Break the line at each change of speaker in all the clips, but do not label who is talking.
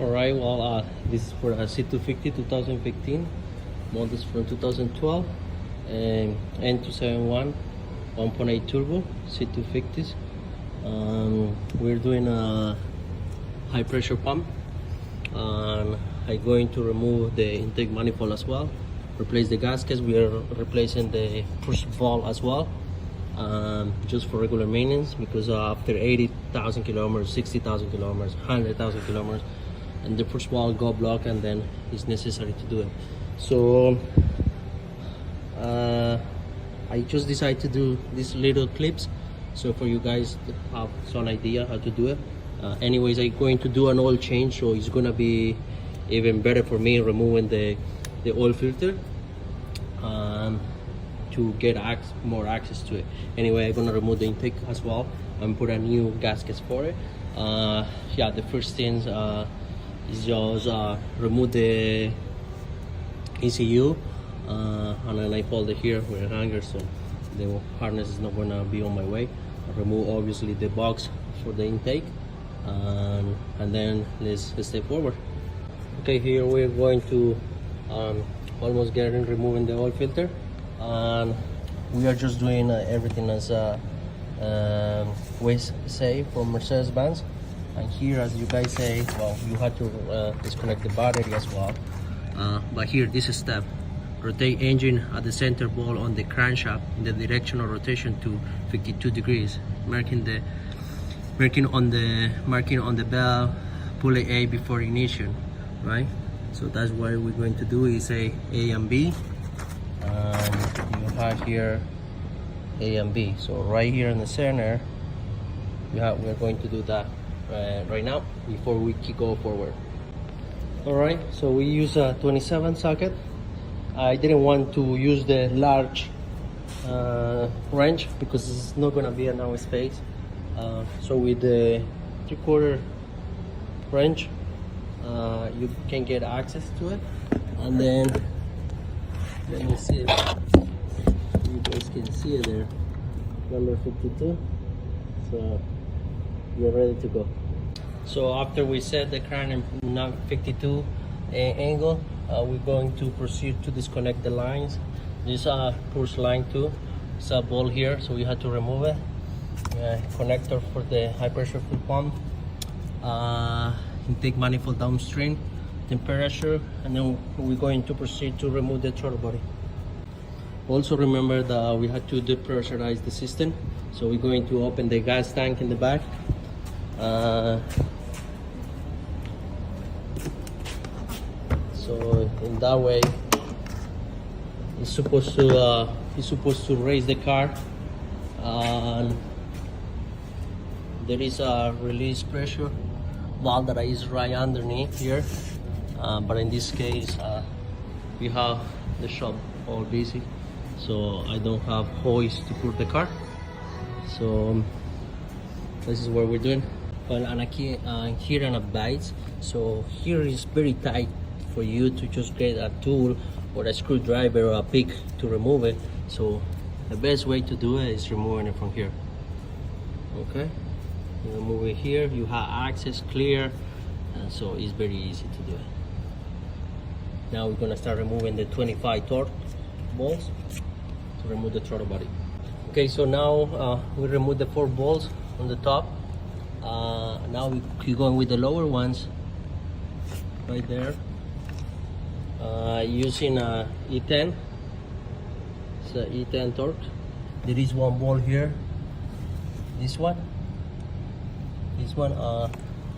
Alright, well, this is for a C250 2015, models from 2012, and N271 1.8 turbo C250s. We're doing a high pressure pump, and I'm going to remove the intake manifold as well, replace the gaskets. We are replacing the push valve as well, just for regular maintenance, because after 80,000 kilometers, 60,000 kilometers, 100,000 kilometers, and the push valve go block, and then it's necessary to do it. So I just decided to do these little clips, so for you guys to have some idea how to do it. Anyways, I'm going to do an oil change, so it's gonna be even better for me removing the oil filter to get more access to it. Anyway, I'm gonna remove the intake as well and put a new gaskets for it. Yeah, the first things is just remove the ECU, and then I fold it here with a hanger, so the harness is not gonna be on my way. I remove obviously the box for the intake, and then let's step forward. Okay, here we're going to almost getting removing the oil filter, and we are just doing everything as we say from Mercedes-Benz. And here, as you guys say, well, you have to disconnect the battery as well. But here, this step: rotate engine at the center ball on the crankshaft in the direction of rotation to 52 degrees, marking on the bell pulley A before ignition, right? So that's what we're going to do, is A and B, and you have here A and B. So right here in the center, we're going to do that right now before we go forward. All right, so we use a 27 socket. I didn't want to use the large wrench because it's not gonna be enough space. So with the 3/4 wrench, you can get access to it. And then let me see if you guys can see it there, number 52. So you're ready to go. So after we set the crank in 52 angle, we're going to proceed to disconnect the lines. This push line 2, it's a ball here, so we have to remove it. Connector for the high pressure fuel pump, intake manifold downstream, temperature, and then we're going to proceed to remove the throttle body. Also remember that we have to depressurize the system, so we're going to open the gas tank in the back. So in that way, it's supposed to raise the car, and there is a release pressure valve that is right underneath here, but in this case we have the shop all busy, so I don't have hoist to put the car. So this is what we're doing. Well, and here on a bite, so here is very tight for you to just get a tool or a screwdriver or a pick to remove it. So the best way to do it is removing it from here. Okay, you remove it here, you have access clear, and so it's very easy to do it. Now we're gonna start removing the 25 torque bolts to remove the throttle body. Okay, so now we remove the 4 bolts on the top. Now we keep going with the lower ones right there, using E10. It's a E10 torque. There is one bolt here, this one.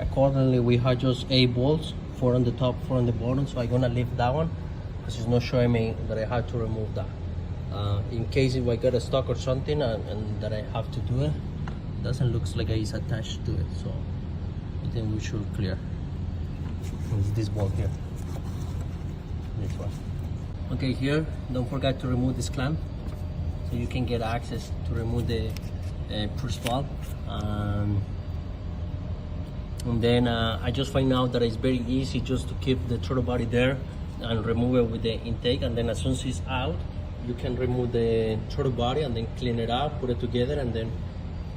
Accordingly, we have just 8 bolts, 4 on the top, 4 on the bottom, so I'm gonna leave that one because it's not showing me that I have to remove that. In case if I get stuck or something and that I have to do it, doesn't look like it's attached to it, so I think we should clear. It's this bolt here, this one. Okay, here don't forget to remove this clamp, so you can get access to remove the push valve. And then I just find out that it's very easy just to keep the throttle body there and remove it with the intake, and then as soon as it's out, you can remove the throttle body and then clean it up, put it together, and then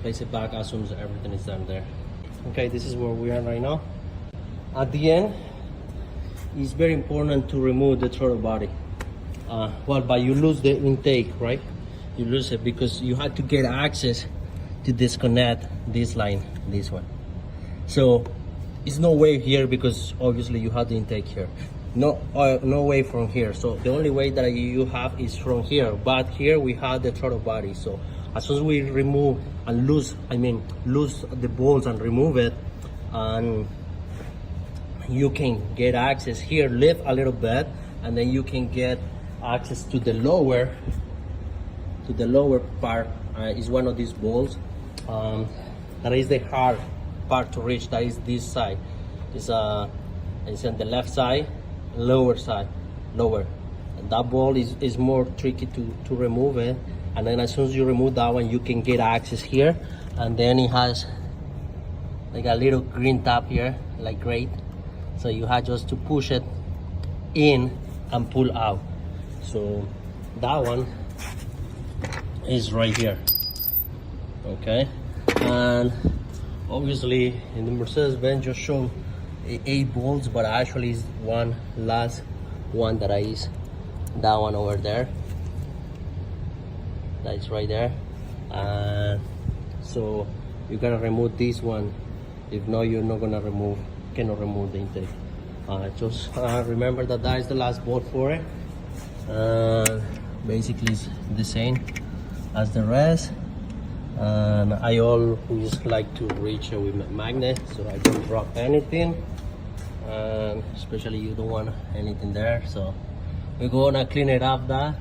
place it back as soon as everything is done there. Okay, this is where we are right now. at the end, it's very important to remove the throttle body. But you lose the intake, right? You lose it because you had to get access to disconnect this line, this one. So it's no way here because obviously you have the intake here. No way from here. So the only way that you have is from here. But here we have the throttle body. So as soon as we remove and lose the bolts and remove it, and you can get access here, lift a little bit, and then you can get access to the lower part. Is one of these bolts that is the hard part to reach. That is this side. It's on the left side, lower, and that bolt is more tricky to remove it. And then as soon as you remove that one, you can get access here, and then it has like a little green tab here, like grate. So you have just to push it in and pull out. So that one is right here. Okay, and obviously in the Mercedes-Benz just show 8 bolts, but actually is one last one that is that one over there. That is right there. So you gotta remove this one. If not, you're not gonna cannot remove the intake. Just remember that is the last bolt for it. Basically it's the same as the rest, and I always like to reach it with my magnet so I don't drop anything, and especially you don't want anything there. So we're gonna clean it up that,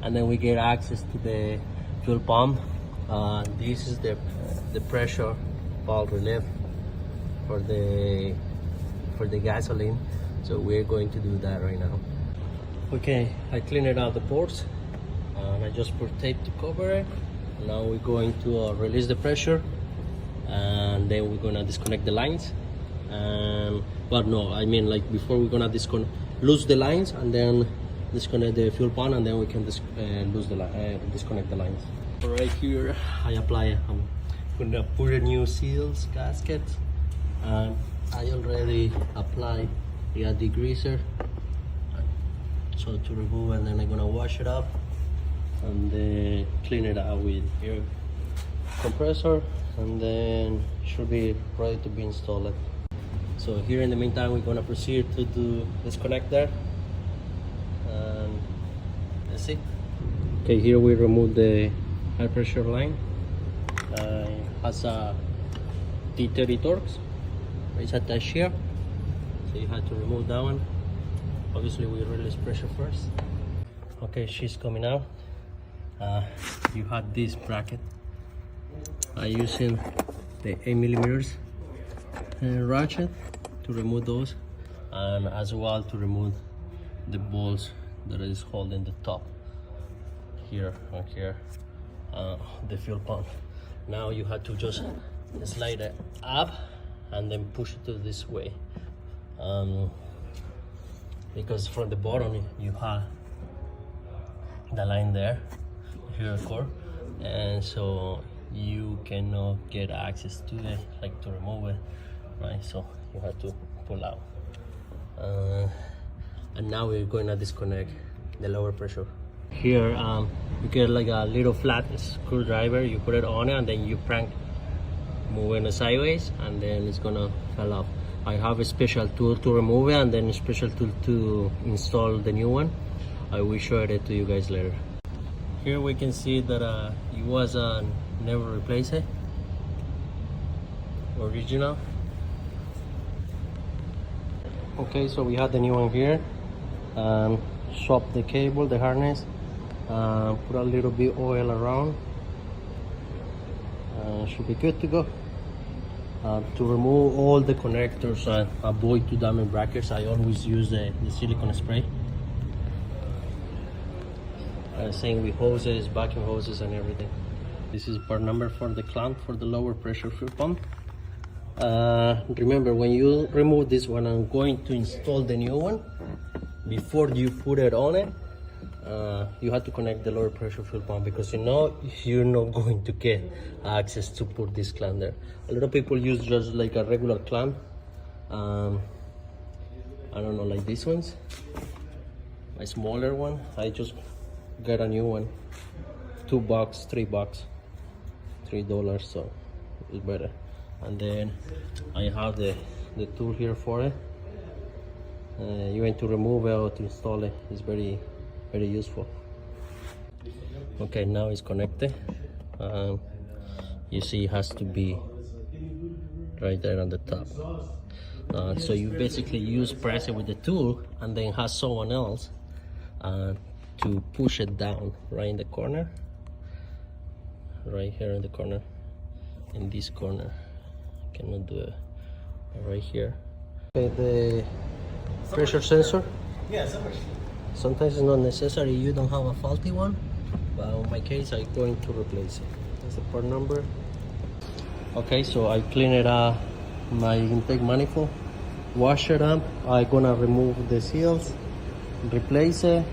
and then we get access to the fuel pump. This is the pressure valve relief for the gasoline, so we're going to do that right now. Okay, I cleaned out the ports and I just put tape to cover it. Now we're going to release the pressure, and then we're gonna disconnect the lines. But no, I mean, like before, we're gonna lose the lines and then disconnect the fuel pump, and then we can disconnect the lines. Right here I apply, I'm gonna put a new seals gasket, and I already applied the degreaser so to remove, and then I'm gonna wash it up and then clean it out with air compressor, and then should be ready to be installed. So here in the meantime, we're gonna proceed to do disconnect there, and let's see. Okay, here we remove the high pressure line. It has a T30 Torx. It's attached here, so you have to remove that one. Obviously we release pressure first. Okay, she's coming out. You have this bracket. I'm using the 8mm ratchet to remove those, and as well to remove the bolts that is holding the top here and here, the fuel pump. Now you have to just slide it up and then push it to this way, because from the bottom you have the line there, here core, and so you cannot get access to it, like to remove it, right? So you have to pull out, and now we're going to disconnect the lower pressure. Here you get like a little flat screwdriver, you put it on it and then you crank, moving it sideways, and then it's gonna fall off. I have a special tool to remove it, and then a special tool to install the new one. I will show it to you guys later. Here we can see that it was never replaced, original. Okay, so we have the new one here. Swap the cable, the harness, put a little bit oil around, should be good to go. To remove all the connectors and avoid to damage brackets, I always use the silicone spray. Same with hoses, vacuum hoses and everything. This is part number for the clamp for the lower pressure fuel pump. Remember, when you remove this one, I'm going to install the new one. Before you put it on it, you have to connect the lower pressure fuel pump, because you know you're not going to get access to put this clamp there. A lot of people use just like a regular clamp, I don't know, like these ones, a smaller one. I just got a new one, $2, $3, $3, so it's better. And then I have the tool here for it. Even to remove it or to install it is very useful. Okay, now it's connected. You see it has to be right there on the top. So you basically press it with the tool and then have someone else to push it down right in the corner, right here in the corner, in this corner. I cannot do it right here. Okay, the pressure sensor.
Yeah,
Sometimes it's not necessary, you don't have a faulty one, but in my case I'm going to replace it. That's the part number. Okay, so I clean it up, my intake manifold, wash it up. I'm gonna remove the seals, replace it,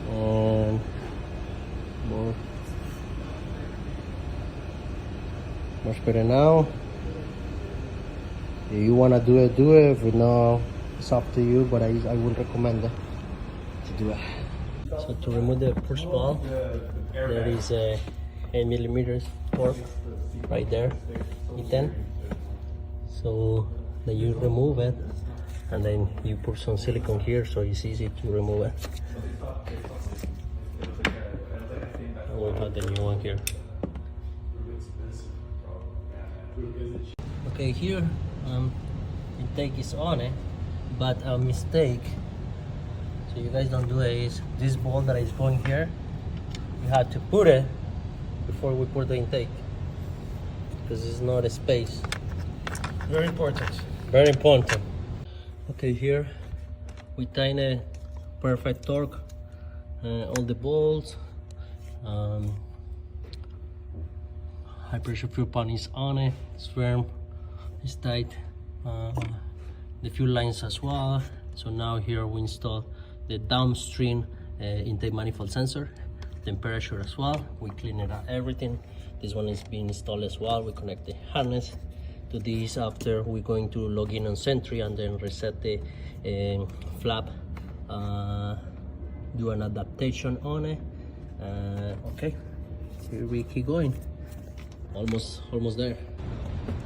and much better now. If you wanna do it, do it. If not, it's up to you, but I would recommend it to do it. So to remove the push valve, there is a 8mm torque right there, E10. So then you remove it, and then you put some silicone here, so it's easy to remove it. And we'll have the new one here. Okay, here intake is on it, but a mistake, so you guys don't do it, is this bolt that is going here, you have to put it before we put the intake, because it's not a space.
Very important.
Very important. Okay, here we tighten a perfect torque, all the bolts, high pressure fuel pump is on it, it's firm, it's tight, the fuel lines as well. So now here we install the downstream intake manifold sensor, temperature as well. We clean it up, everything. This one is being installed as well. We connect the harness to this. After we're going to log in on Sentry and then reset the flap, do an adaptation on it. Okay, here we keep going. Almost there.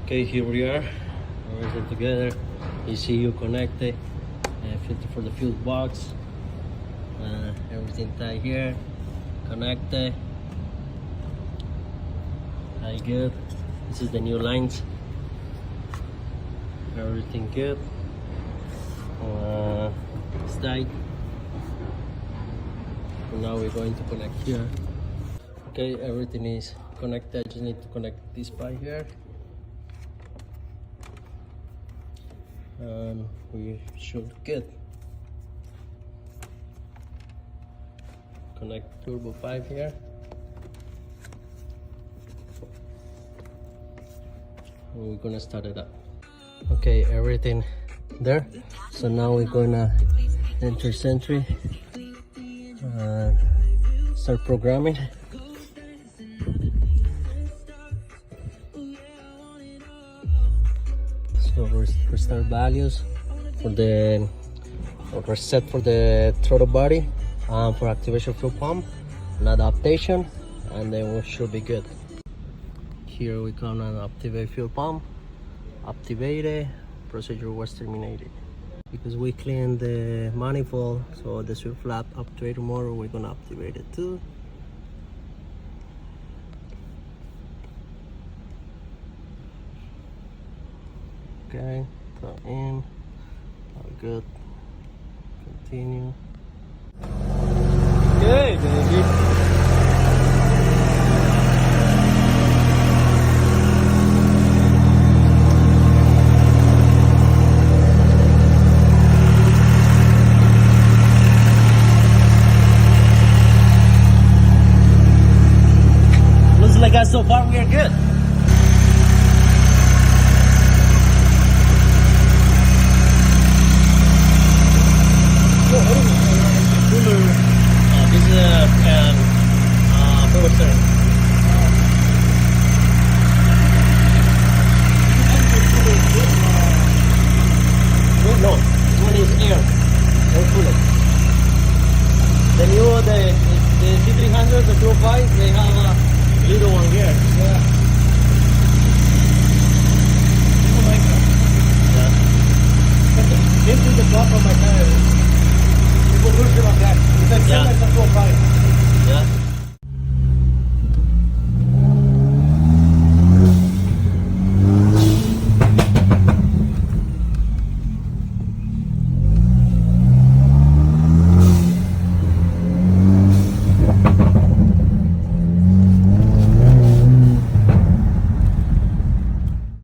Okay, here we are, everything together. ECU connected, filter for the fuel box, everything tight here, connected. Very good. This is the new lines. Everything good. It's tight. Now we're going to connect here. Okay, everything is connected. I just need to connect this pipe here, and we should get connect turbo pipe here, and we're gonna start it up. Okay, everything there. So now we're gonna enter Sentry and start programming. So restart values for the reset for the throttle body, for activation fuel pump, and adaptation, and then we should be good. Here we come and activate fuel pump. Activated, procedure was terminated. Because we cleaned the manifold, so the sweep flap actuator motor, we're gonna activate it too. Okay, throw in, all good, continue. Okay, baby. Like so far we are good. This is a power steering. No, one is air coolant. The new, the C300, the 205, they have a little one here.
Yeah.